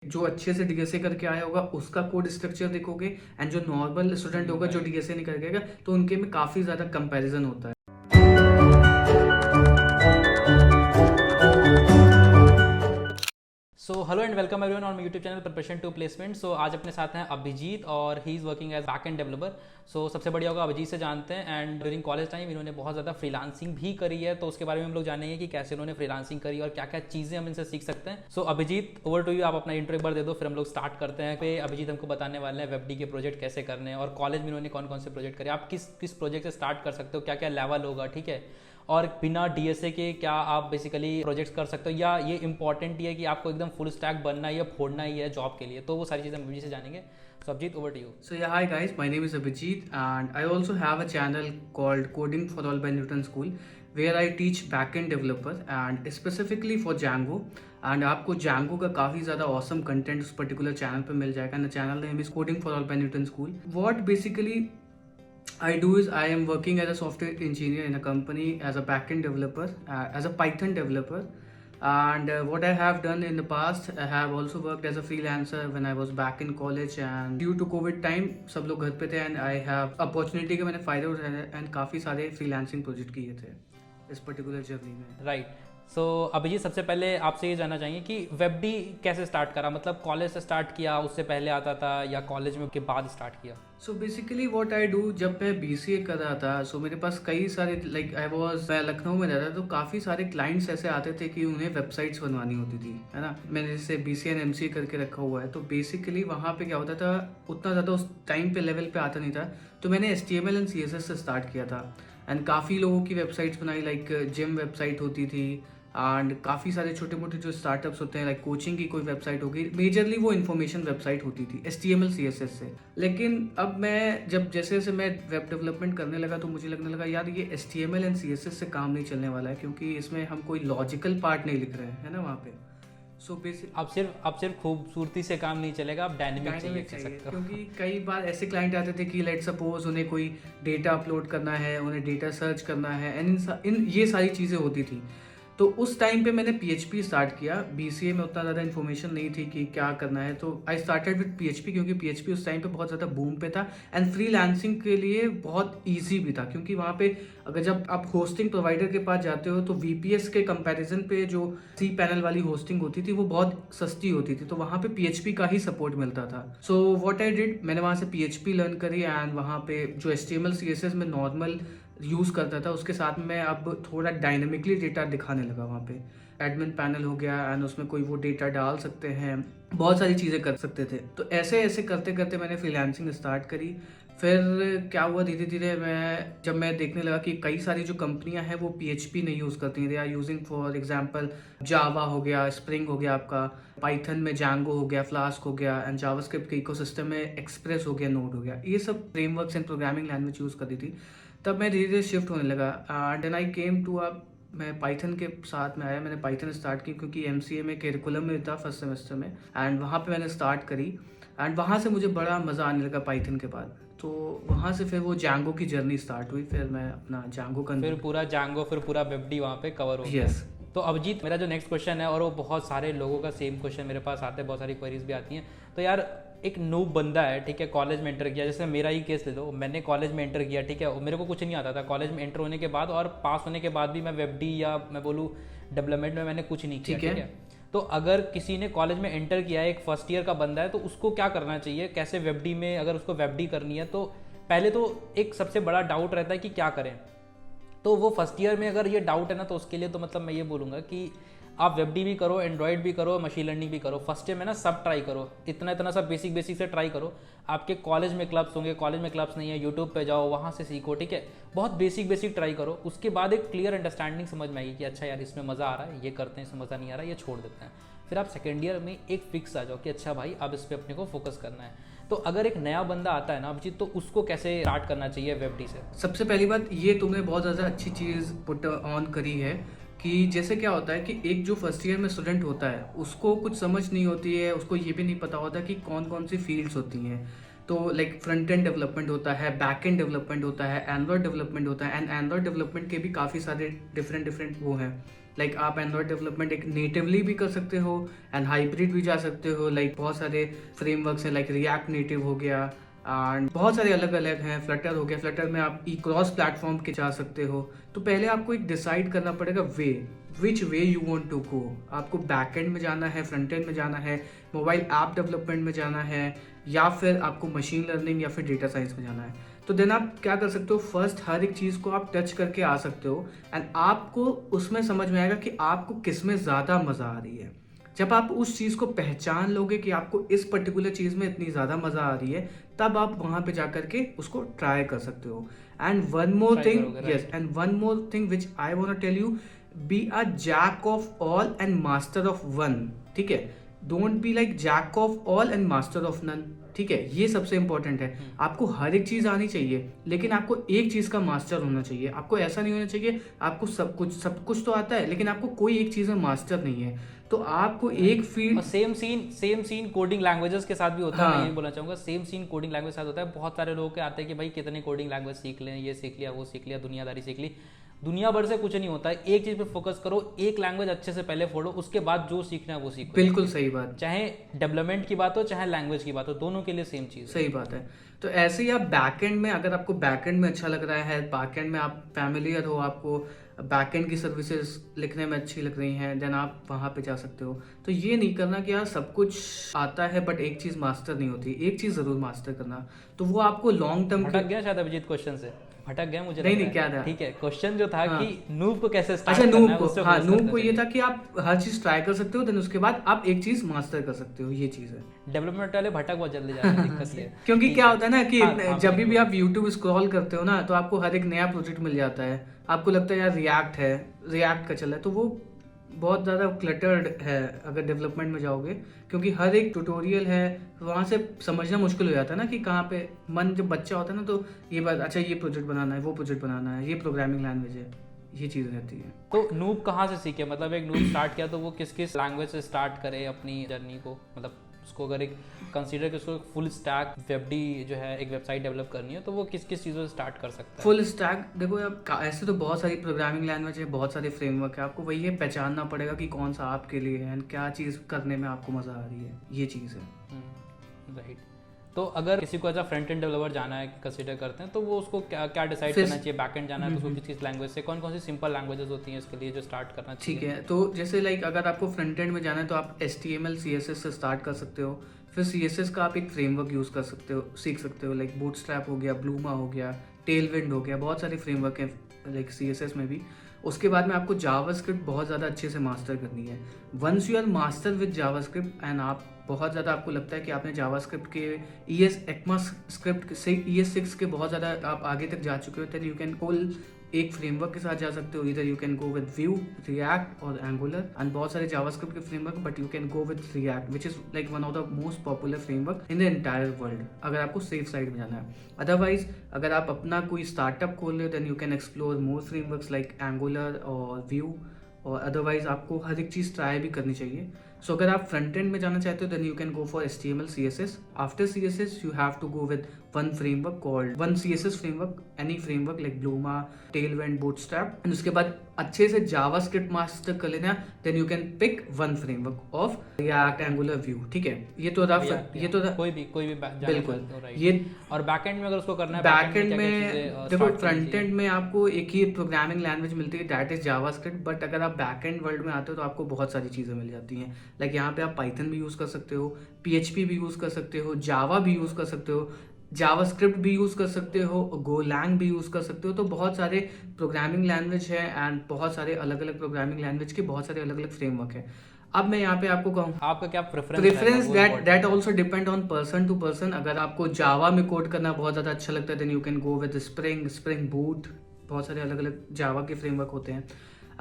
जो अच्छे से डीएसए करके आया होगा उसका कोड स्ट्रक्चर देखोगे एंड जो नॉर्मल स्टूडेंट होगा जो डीएसए नहीं करके आएगा तो उनके में काफ़ी ज़्यादा कंपैरिजन होता है। So hello and welcome everyone on my YouTube channel preparation to placement. So आज अपने साथ हैं अभिजीत और he is working as back end developer. So सबसे बढ़िया होगा अभिजीत से जानते हैं। एंड ड्यूरिंग कॉलेज टाइम इन्होंने बहुत ज़्यादा फ्रीलांसिंग भी करी है, तो उसके बारे में हम लोग जानेंगे कि कैसे उन्होंने फ्रीलांसिंग करी और क्या क्या चीज़ें हम इनसे सीख सकते हैं। सो अभिजीत, ओवर टू यू। आप अपना इंट्रो एक बार दे दो, फिर हम लोग स्टार्ट करते हैं। पे अभिजीत हमको बताने वाले हैं वेबडी के प्रोजेक्ट कैसे करने हैं और कॉलेज में इन्होंने कौन कौन से प्रोजेक्ट करे। आप किस किस प्रोजेक्ट से स्टार्ट कर सकते हो, क्या क्या लेवल होगा, ठीक है, और बिना डीएसए के क्या आप बेसिकली प्रोजेक्ट्स कर सकते हो, या ये इंपॉर्टेंट ही है कि आपको एकदम फुल स्टैक बनना है या फोड़ना ही है जॉब के लिए। तो वो सारी चीज़ें हम अभिजीत से जानेंगे। So Abhijeet, over to you. So yeah, hi guys, my name is Abhijit and I also have a channel called Coding for All by Newton School where I teach backend developer and specifically for Django। and आपको Django का काफ़ी ज़्यादा awesome content उस particular channel पे मिल जाएगा। and the channel name is Coding for All by Newton School। What basically I do is I am working as a software engineer in a company as a backend developer, as a Python developer। And what I have done in the past, I have also worked as a freelancer when I was back in college। and due to COVID time सब लोग घर पे थे and I have opportunity का मैंने फ़ायदा उठाया and काफ़ी सारे freelancing प्रोजेक्ट किए थे इस पर्टिकुलर जर्नी में। राइट। सो अभिजीत, सबसे पहले आपसे ये जानना चाहेंगे कि वेबडी कैसे स्टार्ट करा, मतलब कॉलेज से स्टार्ट किया, उससे पहले आता था, या कॉलेज में के बाद स्टार्ट किया? So basically what I do, जब मैं बीसीए कर रहा था सो मेरे पास कई सारे मैं लखनऊ में रहता था तो काफ़ी सारे क्लाइंट्स ऐसे आते थे कि उन्हें वेबसाइट्स बनवानी होती थी, है ना। मैंने जैसे बीसीए एंड एमसीए करके रखा हुआ है तो बेसिकली वहाँ पे क्या होता था, उतना ज़्यादा उस टाइम पे लेवल पे आता नहीं था। तो मैंने एचटीएमएल एंड सीएसएस से स्टार्ट किया था एंड काफ़ी लोगों की वेबसाइट्स बनाई, लाइक जिम वेबसाइट होती थी एंड काफ़ी सारे छोटे मोटे जो स्टार्टअप्स होते हैं, लाइक कोचिंग की कोई वेबसाइट होगी, मेजरली वो इन्फॉर्मेशन वेबसाइट होती थी HTML CSS से। लेकिन अब मैं जब जैसे जैसे मैं वेब डेवलपमेंट करने लगा तो मुझे लगने लगा यार ये HTML एंड CSS से काम नहीं चलने वाला है, क्योंकि इसमें हम कोई लॉजिकल पार्ट नहीं लिख रहे हैं, है ना वहाँ पे। सो बेसिक अब सिर्फ खूबसूरती से काम नहीं चलेगा, आप डायनेमिक चाहिए डायनेमिक कह चाहिए, सकते हो। क्योंकि कई बार ऐसे क्लाइंट आते थे कि लेट सपोज उन्हें कोई डेटा अपलोड करना है, उन्हें डेटा सर्च करना है एंड इन ये सारी चीज़ें होती थी। तो उस टाइम पे मैंने PHP स्टार्ट किया। बीसीए में उतना ज़्यादा इन्फॉर्मेशन नहीं थी कि क्या करना है, तो आई स्टार्टेड विद PHP क्योंकि PHP उस टाइम पे बहुत ज़्यादा बूम पे था एंड फ्रीलांसिंग के लिए बहुत इजी भी था, क्योंकि वहाँ पे अगर जब आप होस्टिंग प्रोवाइडर के पास जाते हो तो VPS के कंपैरिजन पे जो cPanel वाली होस्टिंग होती थी वो बहुत सस्ती होती थी, तो वहाँ पे PHP का ही सपोर्ट मिलता था। सो व्हाट आई डिड, मैंने वहाँ से PHP लर्न करी एंड वहाँ पे जो HTML CSS में नॉर्मल यूज़ करता था उसके साथ में अब थोड़ा डायनेमिकली डेटा दिखाने लगा। वहाँ पे एडमिन पैनल हो गया एंड उसमें कोई वो डेटा डाल सकते हैं, बहुत सारी चीज़ें कर सकते थे। तो ऐसे ऐसे करते करते मैंने फ्रीलांसिंग स्टार्ट करी। फिर क्या हुआ, धीरे धीरे जब मैं देखने लगा कि कई सारी जो कंपनियां हैं वो PHP नहीं यूज़ करती हैं, they are using for example Java हो गया, स्प्रिंग हो गया, आपका पाइथन में जैंगो हो गया, फ्लास्क हो गया एंड जावास्क्रिप्ट के इकोसिस्टम में एक्सप्रेस हो गया, नोड हो गया, ये सब frameworks and programming language use करती थी। तब मैं धीरे धीरे शिफ्ट होने लगा एंड आई केम टू अब मैं पाइथन के साथ में आया। मैंने पाइथन स्टार्ट की क्योंकि MCA में करिकुलम में था फर्स्ट सेमेस्टर में एंड वहाँ पे मैंने स्टार्ट करी एंड वहाँ से मुझे बड़ा मज़ा आने लगा पाइथन के बाद। तो वहाँ से फिर वो जैंगो की जर्नी स्टार्ट हुई, फिर मैं अपना जैंगो का फिर पूरा जैंगो, फिर पूरा वेबडी वहाँ पे कवर हो गया। यस। तो अभिजीत, मेरा जो नेक्स्ट क्वेश्चन है, और वो बहुत सारे लोगों का सेम क्वेश्चन मेरे पास आते हैं, बहुत सारी क्वेरीज भी आती हैं। तो यार, एक नूब बंदा है, ठीक है, कॉलेज में एंटर किया, जैसे मेरा ही केस ले लो, मैंने कॉलेज में एंटर किया, ठीक है, मेरे को कुछ नहीं आता था। कॉलेज में एंटर होने के बाद और पास होने के बाद भी मैं वेबडी या मैं बोलूँ डेवलपमेंट में मैंने कुछ नहीं किया, ठीक है। तो अगर किसी ने कॉलेज में एंटर किया है, एक फर्स्ट ईयर का बंदा है, तो उसको क्या करना चाहिए, कैसे वेबडी में अगर उसको वेबडी करनी है, तो पहले तो एक सबसे बड़ा डाउट रहता है कि क्या करें। तो वो फर्स्ट ईयर में अगर ये डाउट है ना, तो उसके लिए तो मतलब मैं ये बोलूँगा कि आप वेबडी भी करो, एंड्रॉयड भी करो, मशीन लर्निंग भी करो। फर्स्ट ईयर में ना सब ट्राई करो, इतना इतना सब बेसिक से ट्राई करो। आपके कॉलेज में क्लब्स होंगे, कॉलेज में क्लब्स नहीं है, यूट्यूब पे जाओ, वहाँ से सीखो, ठीक है। बहुत बेसिक ट्राई करो, उसके बाद एक क्लियर अंडरस्टैंडिंग समझ में आएगी कि अच्छा यार इसमें मज़ा आ रहा है, ये करते हैं, इसमें मज़ा नहीं आ रहा है, ये छोड़ देते हैं। फिर आप सेकेंड ईयर में एक फिक्स आ जाओ कि अच्छा भाई अब इस पर अपने को फोकस करना है। तो अगर एक नया बंदा आता है ना अभिजीत, तो उसको कैसे स्टार्ट करना चाहिए वेबडी से? सबसे पहली बात, ये तुमने बहुत ज़्यादा अच्छी चीज़ पुट ऑन करी है कि जैसे क्या होता है कि एक जो फर्स्ट ईयर में स्टूडेंट होता है उसको कुछ समझ नहीं होती है, उसको ये भी नहीं पता होता कि कौन कौन सी फील्ड्स होती हैं। तो लाइक फ्रंट एंड डेवलपमेंट होता है, बैक एंड डेवलपमेंट होता है, एंड्रॉयड डेवलपमेंट होता है एंड एंड्रॉयड डेवलपमेंट के भी काफ़ी सारे डिफरेंट वो हैं। लाइक आप एंड्रॉयड डेवलपमेंट एक नेटिवली भी कर सकते हो एंड हाइब्रिड भी जा सकते हो। लाइक बहुत सारे फ्रेमवर्क्स हैं, लाइक रिएक्ट नेटिव हो गया एंड बहुत सारे अलग अलग हैं। फ्लटर हो गया, फ्लटर में आप ई क्रॉस प्लेटफॉर्म के जा सकते हो। तो पहले आपको एक डिसाइड करना पड़ेगा which way you want to go. आपको बैकएंड में जाना है, फ्रंट एंड में जाना है, मोबाइल ऐप डेवलपमेंट में जाना है, या फिर आपको मशीन लर्निंग या फिर डेटा साइंस में जाना है। तो देन आप क्या कर सकते हो, फर्स्ट हर एक चीज़ को आप टच करके आ सकते हो एंड आपको उसमें समझ में आएगा कि आपको किस में ज़्यादा मज़ा आ रही है। जब आप उस चीज़ को पहचान लोगे कि आपको इस पर्टिकुलर चीज़ में इतनी ज़्यादा मज़ा आ रही है, तब आप वहाँ पे जा करके उसको ट्राई कर सकते हो। And one more Try thing, करोगे, yes, and one more thing which I want to tell you, be a jack of all and master of one. ठीक है, don't be like jack of all and master of none. ठीक है, ये सबसे important है। आपको हर एक चीज़ आनी चाहिए, लेकिन आपको एक चीज़ का मास्टर होना चाहिए। आपको ऐसा नहीं होना चाहिए आपको सब कुछ तो आता है लेकिन आपको कोई एक चीज़ में मास्टर नहीं है। तो आपको एक फील्ड, और सेम सीन कोडिंग लैंग्वेजेस के साथ भी होता है। हाँ। मैं ये बोलना चाहूँगा, सेम सीन कोडिंग लैंग्वेज के साथ होता है। बहुत सारे लोग के आते हैं कि भाई कितने कोडिंग लैंग्वेज सीख लें, ये सीख लिया, वो सीख लिया, दुनियादारी सीख ली। दुनिया भर से कुछ नहीं होता है। एक चीज़ पे फोकस करो, एक लैंग्वेज अच्छे से पहले फोड़ो, उसके बाद जो सीखना है वो सीखो। बिल्कुल सही बात, चाहे डेवलपमेंट की बात हो चाहे लैंग्वेज की बात हो, दोनों के लिए सेम चीज़ है। सही बात है। तो ऐसे ही आप बैकएंड में, अगर आपको बैकएंड में अच्छा लग रहा है, बैकएंड में आप फैमिलियर हो, आपको बैकएंड की सर्विसेज लिखने में अच्छी लग रही हैं, देन आप वहाँ पे जा सकते हो। तो ये नहीं करना कि यार सब कुछ आता है बट एक चीज़ मास्टर नहीं होती। एक चीज़ ज़रूर मास्टर करना, तो वो आपको लॉन्ग टर्म भटक गया शायद अभिजीत क्वेश्चन से, भटक गया मुझे नहीं, लग रहा नहीं, है। क्या था? ठीक है, क्वेश्चन जो था हाँ। कि नूब को कैसे स्टार्ट अच्छा, करना नूब है, को, उससे हाँ, focus नूब करते को ये चलिए। था कि आप हर चीज़ ट्राई कर सकते हो, देन उसके बाद आप एक चीज़ मास्टर कर सकते हो। ये चीज़ है। डेवलपमेंट वाले भटक बहुत जल्दी जाते हैं, दिक्कत ये है। क्योंकि ठीक क्या है। होता है ना कि हाँ, हाँ, जब भी बिल्कुल। आप YouTube स्क्रॉल करते हो ना, तो आपको हर एक नया प्रोजेक्ट मिल जाता है। आपको लगता है यार रिएक्ट है, रिएक्ट का चल रहा है, तो वो बहुत ज़्यादा क्लटर्ड है अगर डेवलपमेंट में जाओगे, क्योंकि हर एक ट्यूटोरियल है, वहाँ से समझना मुश्किल हो जाता है ना कि कहाँ पे मन जब बच्चा होता है ना, तो ये बात, अच्छा ये प्रोजेक्ट बनाना है, वो प्रोजेक्ट बनाना है, ये प्रोग्रामिंग लैंग्वेज है, ये चीज़ रहती है। तो नूब कहाँ से सीखे, मतलब एक नूब स्टार्ट किया तो वो किस किस लैंग्वेज से स्टार्ट करे अपनी जर्नी को, मतलब उसको अगर एक कंसीडर कि उसको फुल स्टैक वेबडी जो है एक वेबसाइट डेवलप करनी है, तो वो किस किस चीज़ों से स्टार्ट कर सकता है? फुल स्टैक देखो, अब ऐसे तो बहुत सारी प्रोग्रामिंग लैंग्वेज है, बहुत सारे फ्रेमवर्क है। आपको वही है पहचानना पड़ेगा कि कौन सा आपके लिए है एंड क्या चीज़ करने में आपको मज़ा आ रही है, ये चीज़ है। राइट। तो अगर किसी को as a front end developer जाना है, कंसीडर करते हैं, तो वो उसको क्या क्या डिसाइड फिर- करना चाहिए? बैकएंड जाना है तो उसको किस किस लैंग्वेज से, कौन कौन सी सिंपल लैंग्वेजेस होती हैं इसके लिए जो स्टार्ट करना चाहिए? ठीक है, तो जैसे लाइक अगर आपको फ्रंट एंड में जाना है तो आप HTML CSS से स्टार्ट कर सकते हो। फिर CSS का आप एक फ्रेमवर्क यूज़ कर सकते हो, सीख सकते हो। लाइक बूटस्ट्रैप हो गया, ब्लूमा हो गया, टेलविंड हो गया, बहुत सारे फ्रेमवर्क हैं लाइक CSS में भी। उसके बाद में आपको जावास्क्रिप्ट बहुत ज़्यादा अच्छे से मास्टर करनी है। Once you are master with JavaScript and आप बहुत ज़्यादा, आपको लगता है कि आपने जावास्क्रिप्ट के ECMAScript से ES6 के बहुत ज़्यादा आप आगे तक जा चुके हो, देन यू कैन कॉल एक फ्रेमवर्क के साथ जा सकते हो। इधर you can go with view, react और एंगुलर एंड बहुत सारे जावास्क्रिप्ट के framework, but you can go with react which is like one of the most popular framework in the entire world, अगर आपको सेफ साइड में जाना है। Otherwise अगर आप अपना कोई स्टार्टअप खोल रहे हो, then you can explore more frameworks like Angular और व्यू, और अदरवाइज आपको हर एक चीज़ ट्राई भी करनी चाहिए। सो अगर आप फ्रंट एंड में जाना चाहते हो, then you can go for HTML CSS। After CSS you have to go with one framework called one CSS framework, any framework like Bulma, Tailwind, Bootstrap, and उसके बाद अच्छे से जावास्क्रिप्ट मास्टर कर लेना, then you can pick one framework of React, Angular, Vue. ठीक है, ये तो रफ, ये तो कोई भी बिल्कुल right। ये। और बैकएंड में अगर उसको करना है, बैकएंड क्या-क्या में चीज़ें, देखो, start करनी फ्रंट चाहिए? एंड में आपको एक ही प्रोग्रामिंग लैंग्वेज मिलती है, दैट इज जावास्क्रिप्ट। बट अगर आप बैकएंड वर्ल्ड में आते हो तो आपको बहुत सारी चीज़ें मिल जाती हैं। लाइक यहाँ पे आप पाइथन भी यूज़ कर सकते हो, PHP भी यूज़ कर सकते हो, जावा भी यूज़ कर सकते हो, जावास्क्रिप्ट भी यूज़ कर सकते हो, गोलैंग भी यूज़ कर सकते हो। तो बहुत सारे प्रोग्रामिंग लैंग्वेज है एंड बहुत सारे अलग अलग प्रोग्रामिंग लैंग्वेज के बहुत सारे अलग अलग फ्रेमवर्क है। अब मैं यहाँ पे आपको कहूँ, आपका क्या preference that also depend on person to person. अगर आपको जावा में कोड करना बहुत ज़्यादा अच्छा लगता है, then you can go with Spring Boot, बहुत सारे अलग अलग जावा के फ्रेमवर्क होते हैं।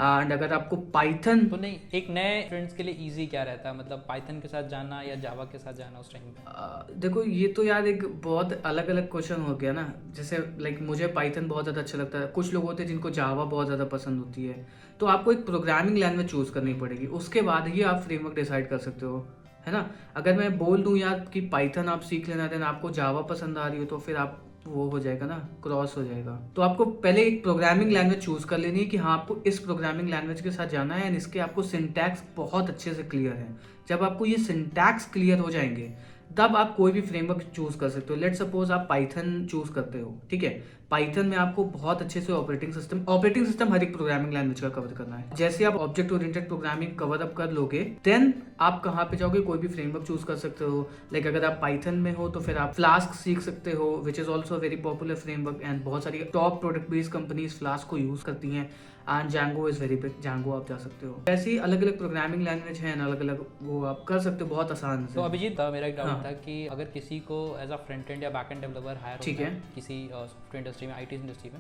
एंड अगर आपको पाइथन, तो नहीं, एक नए फ्रेंड्स के लिए इजी क्या रहता है, मतलब पाइथन के साथ जाना या जावा के साथ जाना उस टाइम पे? देखो ये तो यार एक बहुत अलग अलग क्वेश्चन हो गया ना। जैसे लाइक मुझे पाइथन बहुत ज़्यादा अच्छा लगता है, कुछ लोग होते हैं जिनको जावा बहुत ज़्यादा पसंद होती है। तो आपको एक प्रोग्रामिंग लैंग्वेज चूज़ करनी पड़ेगी, उसके बाद ही आप फ्रेमवर्क डिसाइड कर सकते हो, है ना। अगर मैं बोल दूं यार कि पाइथन आप सीख लेना, देन आपको जावा पसंद आ रही हो, तो फिर आप वो हो जाएगा ना, क्रॉस हो जाएगा। तो आपको पहले एक प्रोग्रामिंग लैंग्वेज चूज कर लेनी है कि हाँ आपको इस प्रोग्रामिंग लैंग्वेज के साथ जाना है एंड इसके आपको सिंटैक्स बहुत अच्छे से क्लियर है। जब आपको ये सिंटैक्स क्लियर हो जाएंगे तब आप कोई भी फ्रेमवर्क चूज कर सकते हो। लेट सपोज आप पाइथन चूज करते हो, ठीक है। पाइथन में आपको बहुत अच्छे से ऑपरेटिंग सिस्टम हर एक प्रोग्रामिंग लैंग्वेज का कवर करना है। जैसे आप object oriented programming cover up कर लोगे देन आप कहाँ पे जाओगे, कोई भी फ्रेमवर्क चूज कर सकते हो। लाइक अगर आप पाइथन में हो तो फिर आप फ्लास्क सीख सकते हो, which is also very popular framework and बहुत सारी top product based companies flask को यूज करती हैं। And Django is very big, Django आप जा सकते हो। ऐसी अलग अलग प्रोग्रामिंग लैंग्वेज हैं, अलग अलग वो आप कर सकते हो बहुत आसान से। तो अभिजीत मेरा एक डाउट हाँ। था कि अगर किसी को एज अ फ्रंट एंड या बैक एंड डेवलपर हायर ठीक होता है। किसी सॉफ्टवेयर इंडस्ट्री में, आईटी इंडस्ट्री में,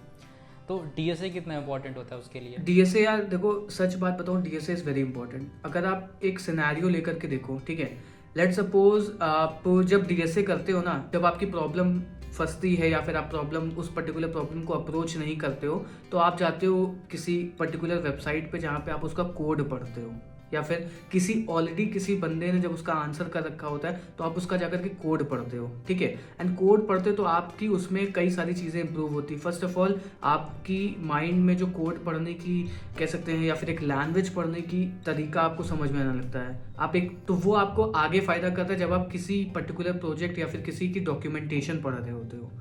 तो डीएसए कितना इंपॉर्टेंट होता है उसके लिए? डीएसए यार देखो, सच बात बताऊं, डीएसए इज वेरी इंपॉर्टेंट। अगर आप एक सिनेरियो लेकर के देखो, ठीक है, लेट सपोज आप जब डीएसए करते हो ना, जब आपकी प्रॉब्लम फंसती है या फिर आप उस पर्टिकुलर प्रॉब्लम को अप्रोच नहीं करते हो तो आप जाते हो किसी पर्टिकुलर वेबसाइट पे जहाँ पे आप उसका कोड पढ़ते हो, या फिर किसी बंदे ने जब उसका आंसर कर रखा होता है तो आप उसका जाकर के कोड पढ़ते हो, ठीक है। एंड कोड पढ़ते हो तो आपकी उसमें कई सारी चीज़ें इंप्रूव होती है। फर्स्ट ऑफ ऑल आपकी माइंड में जो कोड पढ़ने की कह सकते हैं या फिर एक लैंग्वेज पढ़ने की तरीका आपको समझ में आने लगता है। तो वो आपको आगे फायदा करता है जब आप किसी पर्टिकुलर प्रोजेक्ट या फिर किसी की डॉक्यूमेंटेशन पढ़ रहे होते हो।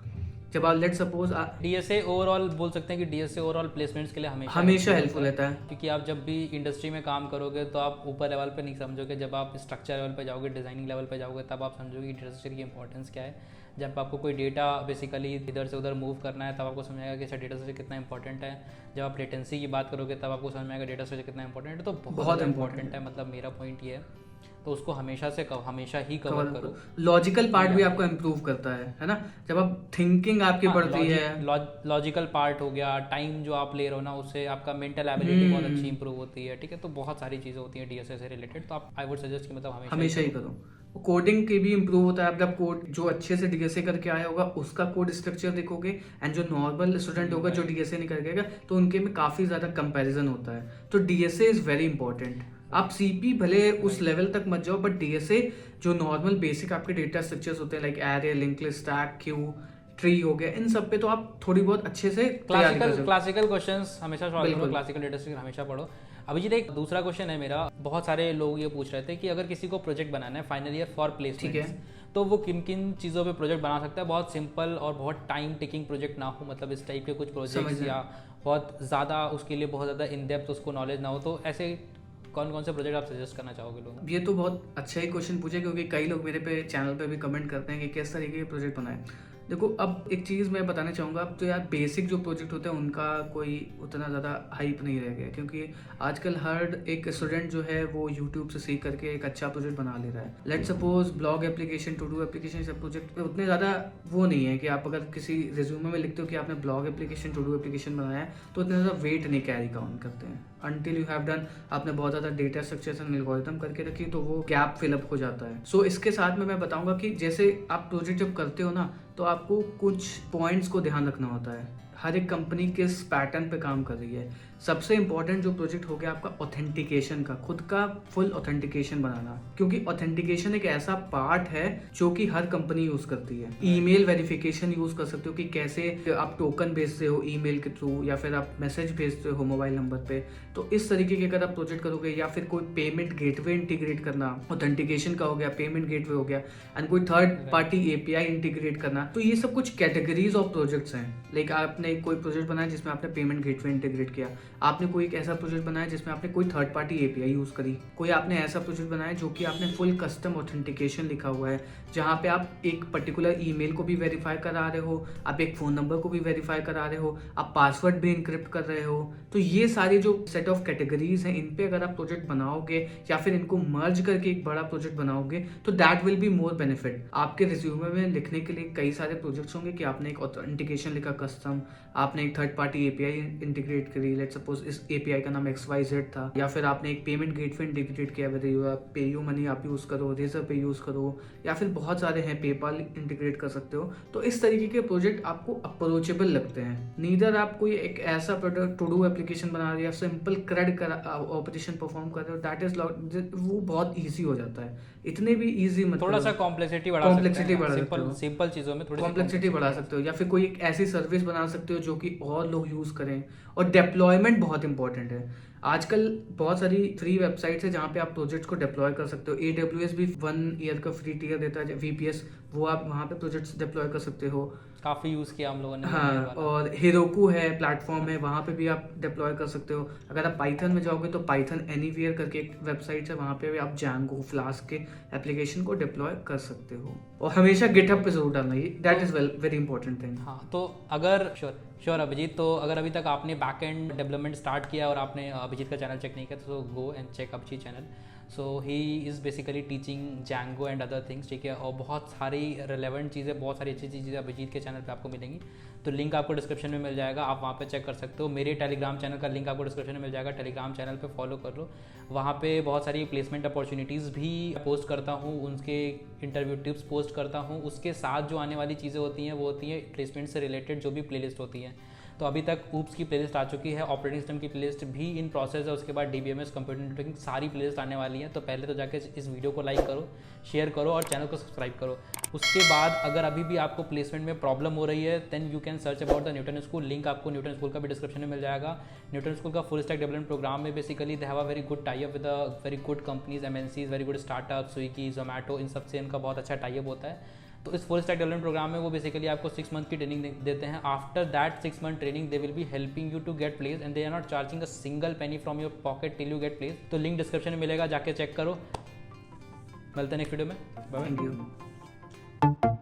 जब आप लेट सपोज डीएसए ओवरऑल बोल सकते हैं कि डीएसए ओवरऑल प्लेसमेंट्स के लिए हमेशा हेल्पफुल रहता है, क्योंकि आप जब भी इंडस्ट्री में काम करोगे तो आप ऊपर लेवल पे नहीं समझोगे। जब आप स्ट्रक्चर लेवल पे जाओगे, डिजाइनिंग लेवल पे जाओगे, तब आप समझोगे कि डेटा स्ट्रक्चर की इंपॉर्टेंस क्या है। जब आपको कोई डेटा बेसिकली इधर से उधर मूव करना है तब आपको समझ आएगा कि इसका डेटा स्ट्रक्चर कितना इंपॉर्टेंट है। जब आप लेटेंसी की बात करोगे तब आपको समझ में आएगा डेटा स्ट्रक्चर कितना इंपॉर्टेंट है। तो बहुत इंपॉर्टेंट है, मतलब मेरा पॉइंट ये है। तो उसको हमेशा ही कवर करो। लॉजिकल पार्ट भी आपको इम्प्रूव करता है ना। जब आप थिंकिंग आपकी बढ़ती है, लॉजिकल पार्ट हो गया, टाइम जो आप ले रहे हो ना, उससे आपका मेंटल एबिलिटी बहुत अच्छी इंप्रूव होती है, ठीक है। तो बहुत सारी चीज़ें होती हैं डीएसए से रिलेटेड। तो आप आई वुड सजेस्ट कि मतलब हमेशा ही करो। कोडिंग के भी इम्प्रूव होता है। आप कोड जो अच्छे से डीएसए करके आया होगा उसका कोड स्ट्रक्चर देखोगे एंड जो नॉर्मल स्टूडेंट होगा जो डीएसए नहीं करेगा तो उनके में काफ़ी ज़्यादा कंपैरिजन होता है। तो डीएसए इज़ वेरी इंपॉर्टेंट। आप सीपी भले उस लेवल तक मत जाओ, बट डीएसए जो नॉर्मल बेसिक आपके डेटा स्ट्रक्चर्स होते हैं like array, link list, stack, Q, tree हो गया, इन सब पे तो आप थोड़ी बहुत अच्छे से क्लासिकल क्वेश्चंस हमेशा सॉल्व करो, क्लासिकल डेटा स्ट्रक्चर हमेशा पढ़ो। अभिजीत एक दूसरा क्वेश्चन है मेरा, बहुत सारे लोग ये पूछ रहे थे कि अगर किसी को प्रोजेक्ट बनाना है फाइनल ईयर फॉर प्लेसमेंट, तो वो किन किन चीज़ों पे प्रोजेक्ट बना सकता है। बहुत सिंपल और बहुत टाइम टेकिंग प्रोजेक्ट ना हो, मतलब इस टाइप के कुछ प्रोजेक्ट्स, या बहुत ज़्यादा उसके लिए बहुत ज़्यादा इन डेप्थ उसको नॉलेज ना हो, तो ऐसे कौन कौन से प्रोजेक्ट आप सजेस्ट करना चाहोगे लोगों? ये तो बहुत अच्छा ही क्वेश्चन पूछे, क्योंकि कई लोग मेरे पे चैनल पे भी कमेंट करते हैं कि किस तरीके के प्रोजेक्ट बनाए। देखो अब एक चीज़ मैं बताना चाहूँगा, अब तो यार बेसिक जो प्रोजेक्ट होते हैं उनका कोई उतना ज़्यादा हाइप नहीं रह गया, क्योंकि आजकल हर एक स्टूडेंट जो है वो यूट्यूब से सीख करके एक अच्छा प्रोजेक्ट बना ले रहा है। Let suppose blog application, to do application, सब प्रोजेक्ट पे उतने ज़्यादा वो नहीं है कि आप अगर किसी रिज्यूमे में लिखते हो कि आपने blog application, to do application बनाया है तो उतना ज़्यादा वेट नहीं कैरी काउंट करते हैं। अनटिल यू हैव डन, आपने बहुत ज़्यादा डेटा स्ट्रक्चर्स एंड एल्गोरिथम करके रखी तो वो गैप फिलअप हो जाता है। सो इसके साथ में मैं बताऊंगा कि जैसे आप प्रोजेक्ट जब करते हो ना तो आपको कुछ पॉइंट्स को ध्यान रखना होता है। हर एक कंपनी किस पैटर्न पे काम कर रही है। सबसे इंपॉर्टेंट जो प्रोजेक्ट हो गया आपका ऑथेंटिकेशन का, खुद का फुल ऑथेंटिकेशन बनाना, क्योंकि ऑथेंटिकेशन एक ऐसा पार्ट है जो कि हर कंपनी यूज करती है। ईमेल वेरिफिकेशन यूज कर सकते हो कि कैसे आप टोकन भेजते हो ईमेल के थ्रू, या फिर आप मैसेज भेजते हो मोबाइल नंबर पे। तो इस तरीके के अगर आप प्रोजेक्ट करोगे, या फिर कोई पेमेंट गेटवे इंटीग्रेट करना, ऑथेंटिकेशन का हो गया, पेमेंट गेटवे हो गया, एंड कोई थर्ड पार्टी एपीआई इंटीग्रेट करना, तो ये सब कुछ कैटेगरीज ऑफ प्रोजेक्ट्स हैं। लाइक आपने कोई प्रोजेक्ट बनाया जिसमें आपने पेमेंट गेटवे इंटीग्रेट किया, आपने कोई एक ऐसा प्रोजेक्ट बनाया जिसमें आपने कोई थर्ड पार्टी एपीआई यूज करी, कोई आपने ऐसा प्रोजेक्ट बनाया जो कि आपने फुल कस्टम ऑथेंटिकेशन लिखा हुआ है, जहाँ पे आप एक पर्टिकुलर ईमेल को भी वेरीफाई करा रहे हो, आप एक फ़ोन नंबर को भी वेरीफाई करा रहे हो, आप पासवर्ड भी इनक्रिप्ट कर रहे हो। तो ये सारे जो सेट ऑफ कैटेगरीज हैं, इन पे अगर आप प्रोजेक्ट बनाओगे या फिर इनको मर्ज करके एक बड़ा प्रोजेक्ट बनाओगे तो that will be more benefit. आपके रिज्यूमे में लिखने के लिए कई सारे प्रोजेक्ट्स होंगे कि आपने एक ऑथेंटिकेशन लिखा कस्टम, आपने एक थर्ड पार्टी एपीआई इंटीग्रेट करी, लेट्स सपोज इस API का नाम XYZ था, या फिर आपने एक पेमेंट गेटवे इंटीग्रेट किया, whether you are PayU money आप यूज़ करो, रेजर पे यूज़ करो, या फिर बहुत सारे हैं, पेपाल इंटीग्रेट कर सकते हो। तो इस तरीके के प्रोजेक्ट आपको अप्रोचेबल लगते हैं। नीदर आप कोई एक ऐसा प्रोडक्ट टू डू एप्लीकेशन बना रहे हो या सिंपल क्रेड ऑपरेशन परफॉर्म कर रहे हो, दैट इज वो बहुत ईजी हो जाता है। इतने भी ईजी मतलब थोड़ा सा कॉम्प्लेक्सिटी बढ़ा सकते हो, सिंपल चीज़ों में थोड़ी कॉम्प्लेक्सिटी बढ़ा सकते हो, या फिर कोई एक ऐसी सर्विस बना सकते हो जो कि और लोग यूज़ करें। और डिप्लॉयमेंट बहुत इंपॉर्टेंट है। आजकल बहुत सारी फ्री वेबसाइट्स है जहाँ पे आप प्रोजेक्ट्स को डिप्लॉय कर सकते हो। AWS भी 1 ईयर का फ्री टियर देता है, VPS, वो आप वहाँ पे प्रोजेक्ट्स डिप्लॉय कर सकते हो। काफ़ी यूज़ किया हम लोगों ने। हाँ, और हेरोकू है प्लेटफॉर्म है, वहाँ पे भी आप डिप्लॉय कर सकते हो। अगर आप पाइथन में जाओगे तो पाइथन एनीवेयर करके एक वेबसाइट है, वहाँ पे भी आप Django, फ्लास्क के एप्लीकेशन को डिप्लॉय कर सकते हो। और हमेशा गिटहब पे जरूर डालना, ये that is very important thing. हाँ, तो अगर श्योर अभिजीत, तो अगर अभी तक आपने बैक एंड डेवलपमेंट स्टार्ट किया और आपने अभिजीत का चैनल चेक नहीं किया तो go and check Abhijeet channel. So he is basically teaching Django and other things, ठीक है। और बहुत सारी रिलेवेंट चीज़ें, बहुत सारी अच्छी चीज़ें अभिजीत के चैनल पे आपको मिलेंगी। तो लिंक आपको डिस्क्रिप्शन में मिल जाएगा, आप वहाँ पे चेक कर सकते हो। मेरे टेलीग्राम चैनल का लिंक आपको डिस्क्रिप्शन में मिल जाएगा, टेलीग्राम चैनल पे फॉलो कर लो। वहाँ पे बहुत सारी प्लेसमेंट अपॉर्चुनिटीज़ भी पोस्ट करता हूँ, उनके इंटरव्यू टिप्स पोस्ट करता हूँ। उसके साथ जो आने वाली चीज़ें होती हैं वो होती हैं प्लेसमेंट से रिलेटेड जो भी प्लेलिस्ट होती हैं। तो अभी तक ऊप्स की प्लेलिस्ट आ चुकी है, ऑपरेटिंग सिस्टम की प्लेलिस्ट भी इन प्रोसेस है, उसके बाद DBMS, कंप्यूटर नेटवर्किंग, सारी प्लेलिस्ट आने वाली है। तो पहले तो जाके इस वीडियो को लाइक करो, शेयर करो और चैनल को सब्सक्राइब करो। उसके बाद अगर अभी भी आपको प्लेसमेंट में प्रॉब्लम हो रही है, then you can search about the Newton school. Link आपको न्यूटन स्कूल का भी डिस्क्रिप्शन में मिल जाएगा। न्यूटन स्कूल का फुल स्टैक डेवलपमेंट प्रोग्राम में basically they have a very good tie up with very good companies, MNCs, very good startup, Swiggy, Zomato, इन सबसे इनका बहुत अच्छा टाई अप होता है। तो इस फुल स्टैक डेवलपमेंट प्रोग्राम में वो बेसिकली आपको 6 मंथ की ट्रेनिंग देते हैं। After that 6 month training they will be helping you to get place and they are not charging a single penny from your pocket till you get place. तो link description में मिलेगा, जाके चेक करो। मिलते हैं नेक्स्ट वीडियो में, bye. Thank you.